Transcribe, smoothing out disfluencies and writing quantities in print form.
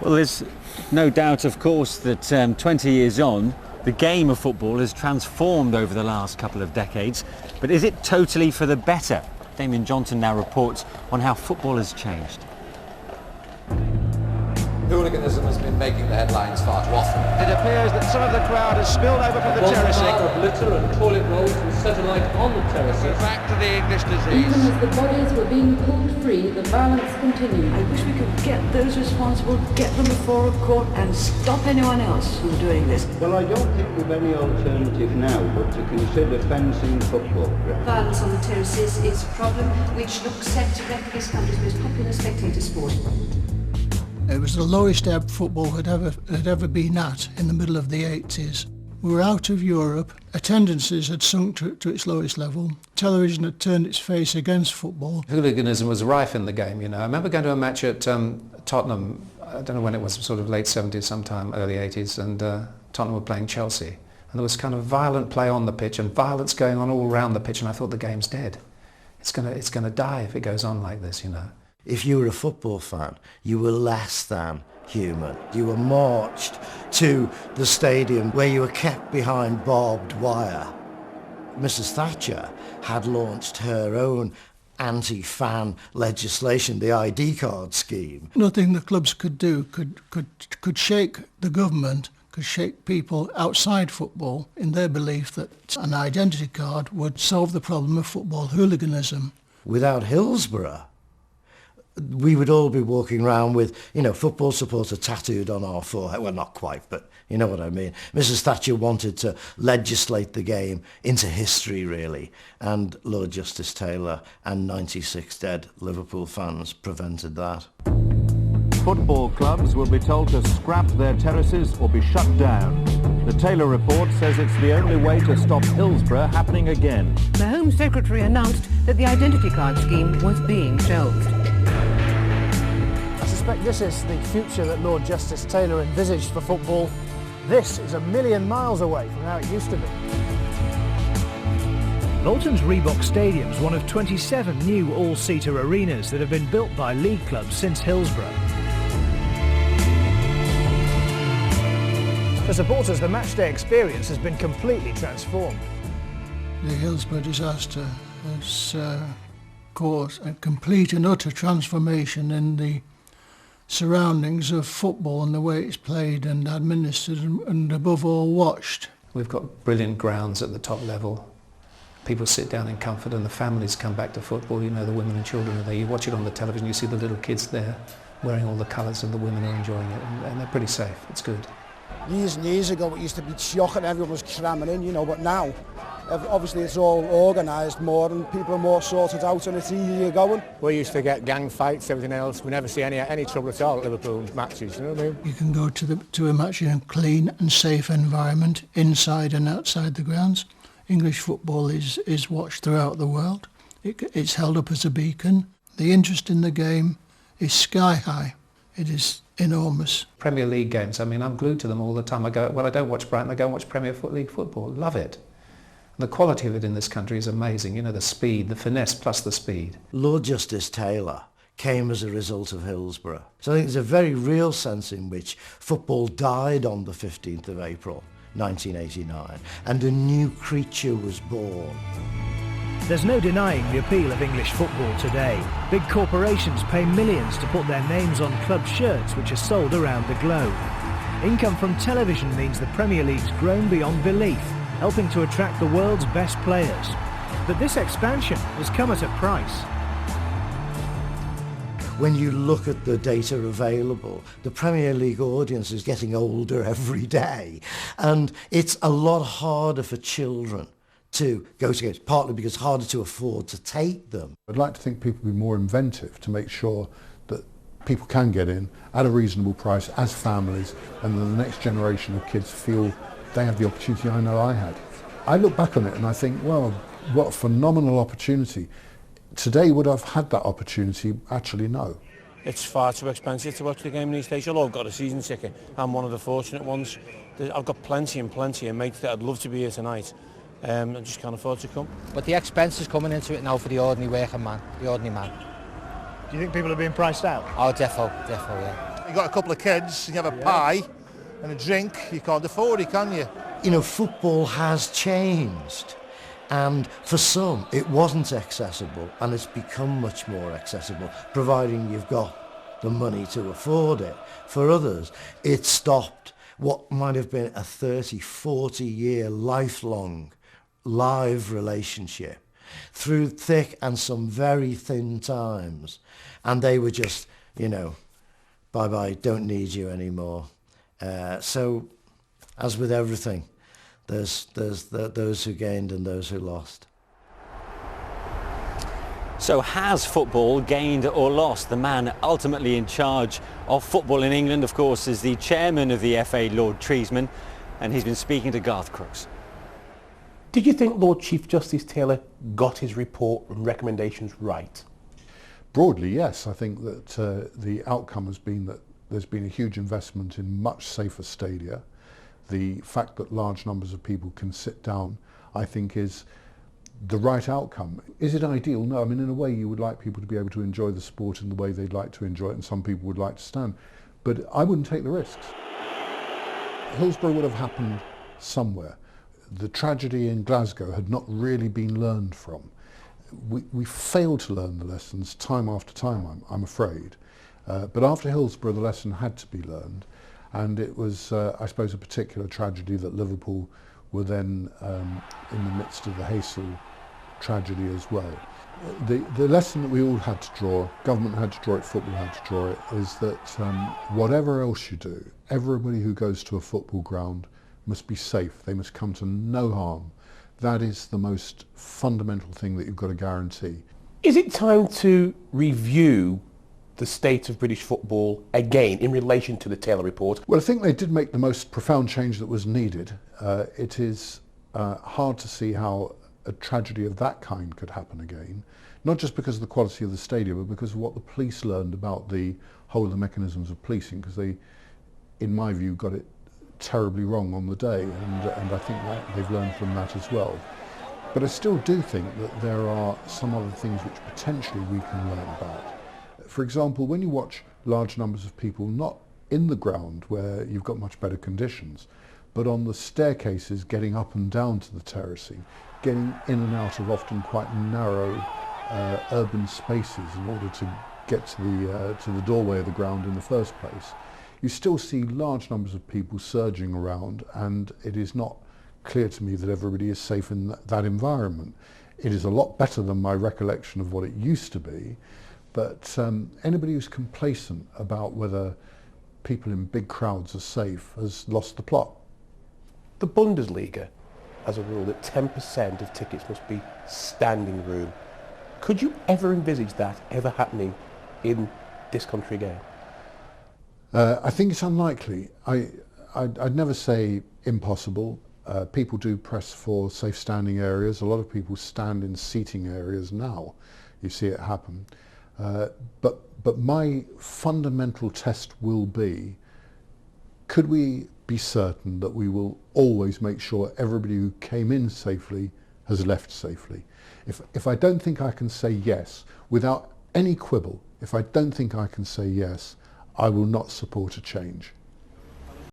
Well, there's no doubt, of course, that 20 years on, the game of football has transformed over the last couple of decades. But is it totally for the better? Damien Johnston now reports on how football has changed. Hooliganism has been making the headlines far too often. It appears that some of the crowd has spilled over from the terracing. Of litter and toilet rolls was set alight on the terraces. Back to the English disease. Even as the bodies were being pulled free, the violence continued. I wish we could get those responsible, get them before a court and stop anyone else from doing this. Well, I don't think we've any alternative now but to consider fencing football grounds. Violence on the terraces is a problem which looks set to wreck this country's most popular spectator sport. It was the lowest ebb football had ever been at in the middle of the 80s. We were out of Europe, attendances had sunk to its lowest level, television had turned its face against football. Hooliganism was rife in the game, you know. I remember going to a match at Tottenham, I don't know when it was, sort of late 70s, sometime early 80s, and Tottenham were playing Chelsea. And there was kind of violent play on the pitch and violence going on all around the pitch, and I thought the game's dead. It's gonna die if it goes on like this, you know. If you were a football fan, you were less than human. You were marched to the stadium where you were kept behind barbed wire. Mrs. Thatcher had launched her own anti-fan legislation, the ID card scheme. Nothing the clubs could do could shake the government, could shake people outside football in their belief that an identity card would solve the problem of football hooliganism. Without Hillsborough, we would all be walking around with, you know, football supporter tattooed on our forehead. Well, not quite, but you know what I mean. Mrs. Thatcher wanted to legislate the game into history, really, and Lord Justice Taylor and 96 dead Liverpool fans prevented that. Football clubs will be told to scrap their terraces or be shut down. The Taylor report says it's the only way to stop Hillsborough happening again. The Home Secretary announced that the identity card scheme was being shelved. I suspect this is the future that Lord Justice Taylor envisaged for football. This is a million miles away from how it used to be. Lawrenson's Reebok Stadium is one of 27 new all-seater arenas that have been built by league clubs since Hillsborough. For supporters, the matchday experience has been completely transformed. The Hillsborough disaster has caused a complete and utter transformation in the surroundings of football and the way it's played and administered and above all watched. We've got brilliant grounds at the top level. People sit down in comfort and the families come back to football. You know, the women and children are there. You watch it on the television, you see the little kids there wearing all the colours and the women are enjoying it and they're pretty safe. It's good. Years and years ago it used to be shocking, everyone was cramming in, you know, but now obviously it's all organised more and people are more sorted out and it's easier going. We used to get gang fights, everything else. We never see any trouble at all at Liverpool matches, you know what I mean? You can go to a match in a clean and safe environment, inside and outside the grounds. English football is watched throughout the world. It's held up as a beacon. The interest in the game is sky high. It is enormous. Premier League games, I mean, I'm glued to them all the time. I don't watch Brighton, I go and watch Premier League football. Love it. The quality of it in this country is amazing. You know, the speed, the finesse plus the speed. Lord Justice Taylor came as a result of Hillsborough. So I think there's a very real sense in which football died on the 15th of April, 1989, and a new creature was born. There's no denying the appeal of English football today. Big corporations pay millions to put their names on club shirts which are sold around the globe. Income from television means the Premier League's grown beyond belief, helping to attract the world's best players. But this expansion has come at a price. When you look at the data available, the Premier League audience is getting older every day, and it's a lot harder for children to go to games, partly because it's harder to afford to take them. I'd like to think people will be more inventive to make sure that people can get in at a reasonable price as families, and then the next generation of kids feel they have the opportunity I know I had. I look back on it and I think, well, what a phenomenal opportunity. Today, would I have had that opportunity? Actually, no. It's far too expensive to watch the game these days. You'll all got a season ticket. I'm one of the fortunate ones. I've got plenty of mates that I'd love to be here tonight. I just can't afford to come. But the expense is coming into it now for the ordinary working man, the ordinary man. Do you think people are being priced out? Oh, defo, yeah. You've got a couple of kids, you have a pie and a drink, you can't afford it, can you? You know, football has changed, and for some it wasn't accessible, and it's become much more accessible, providing you've got the money to afford it. For others, it stopped what might have been a 30, 40-year lifelong live relationship through thick and some very thin times, and they were just, you know, bye-bye, don't need you anymore. So, as with everything, there's those who gained and those who lost. So has football gained or lost? The man ultimately in charge of football in England, of course, is the chairman of the FA, Lord Treesman, and he's been speaking to Garth Crooks. Did you think Lord Chief Justice Taylor got his report and recommendations right? Broadly, yes. I think that the outcome has been that there's been a huge investment in much safer stadia. The fact that large numbers of people can sit down, I think, is the right outcome. Is it ideal? No. I mean, in a way, you would like people to be able to enjoy the sport in the way they'd like to enjoy it, and some people would like to stand. But I wouldn't take the risks. Hillsborough would have happened somewhere. The tragedy in Glasgow had not really been learned from. We failed to learn the lessons time after time, I'm afraid. But after Hillsborough, the lesson had to be learned. And it was, I suppose, a particular tragedy that Liverpool were then in the midst of the Hazel tragedy as well. The lesson that we all had to draw, government had to draw it, football had to draw it, is that whatever else you do, everybody who goes to a football ground must be safe. They must come to no harm. That is the most fundamental thing that you've got to guarantee. Is it time to review the state of British football again in relation to the Taylor report? Well, I think they did make the most profound change that was needed. It is hard to see how a tragedy of that kind could happen again, not just because of the quality of the stadium, but because of what the police learned about the whole of the mechanisms of policing, because they, in my view, got it terribly wrong on the day, and I think that they've learned from that as well. But I still do think that there are some other things which potentially we can learn about. For example, when you watch large numbers of people not in the ground where you've got much better conditions, but on the staircases getting up and down to the terracing, getting in and out of often quite narrow urban spaces in order to get to the doorway of the ground in the first place, you still see large numbers of people surging around, and it is not clear to me that everybody is safe in that environment. It is a lot better than my recollection of what it used to be, but anybody who's complacent about whether people in big crowds are safe has lost the plot. The Bundesliga has a rule that 10% of tickets must be standing room. Could you ever envisage that ever happening in this country again? I think it's unlikely. I'd never say impossible. People do press for safe standing areas. A lot of people stand in seating areas now. You see it happen. But my fundamental test will be, could we be certain that we will always make sure everybody who came in safely has left safely? If I don't think I can say yes, without any quibble, if I don't think I can say yes, I will not support a change.